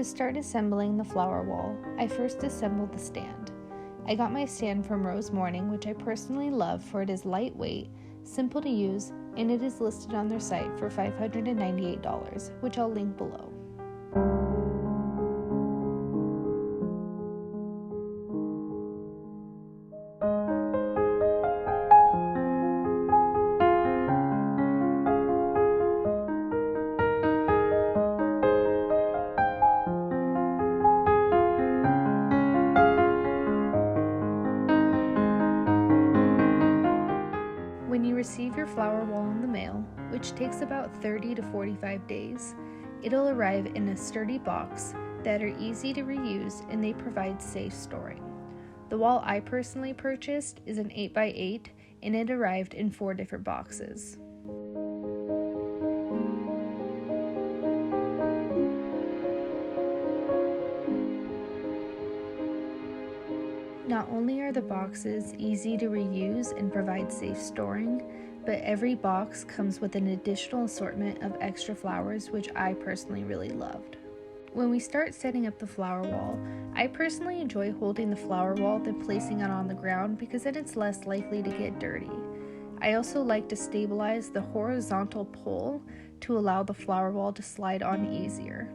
To start assembling the flower wall, I first assembled the stand. I got my stand from Rose Morning, which I personally love for it is lightweight, simple to use, and it is listed on their site for $598, which I'll link below. When you receive your flower wall in the mail, which takes about 30 to 45 days, it'll arrive in a sturdy box that are easy to reuse and they provide safe storing. The wall I personally purchased is an 8x8 and it arrived in 4 different boxes. Not only are the boxes easy to reuse and provide safe storing, but every box comes with an additional assortment of extra flowers, which I personally really loved. When we start setting up the flower wall, I personally enjoy holding the flower wall than placing it on the ground because then it's less likely to get dirty. I also like to stabilize the horizontal pole to allow the flower wall to slide on easier.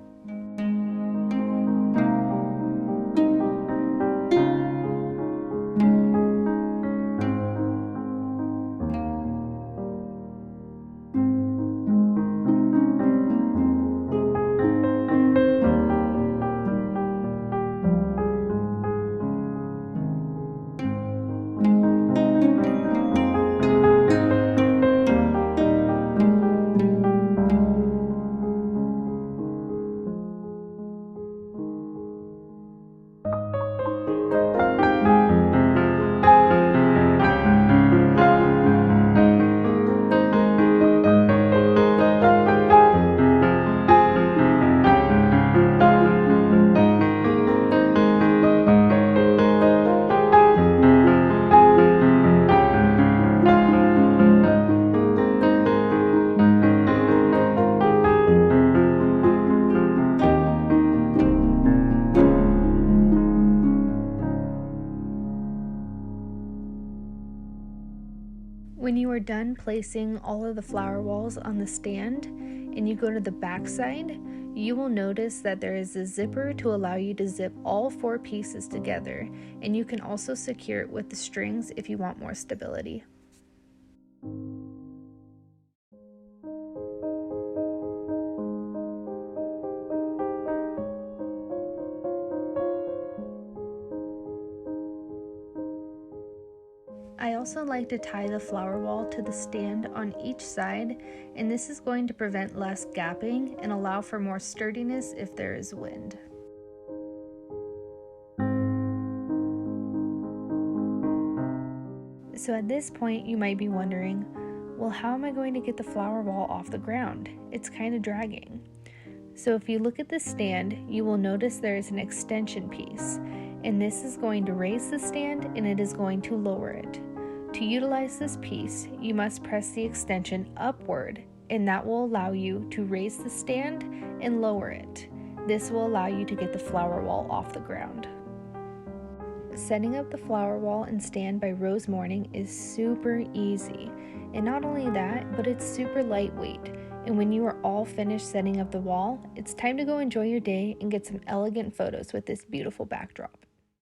When you are done placing all of the flower walls on the stand and you go to the back side, you will notice that there is a zipper to allow you to zip all 4 pieces together, and you can also secure it with the strings if you want more stability. I also like to tie the flower wall to the stand on each side, and this is going to prevent less gapping and allow for more sturdiness if there is wind. So at this point you might be wondering, well, how am I going to get the flower wall off the ground? It's kind of dragging. So if you look at the stand, you will notice there is an extension piece, and this is going to raise the stand and it is going to lower it. To utilize this piece, you must press the extension upward, and that will allow you to raise the stand and lower it. This will allow you to get the flower wall off the ground. Setting up the flower wall and stand by Rose Morning is super easy, and not only that, but it's super lightweight. And when you are all finished setting up the wall, it's time to go enjoy your day and get some elegant photos with this beautiful backdrop.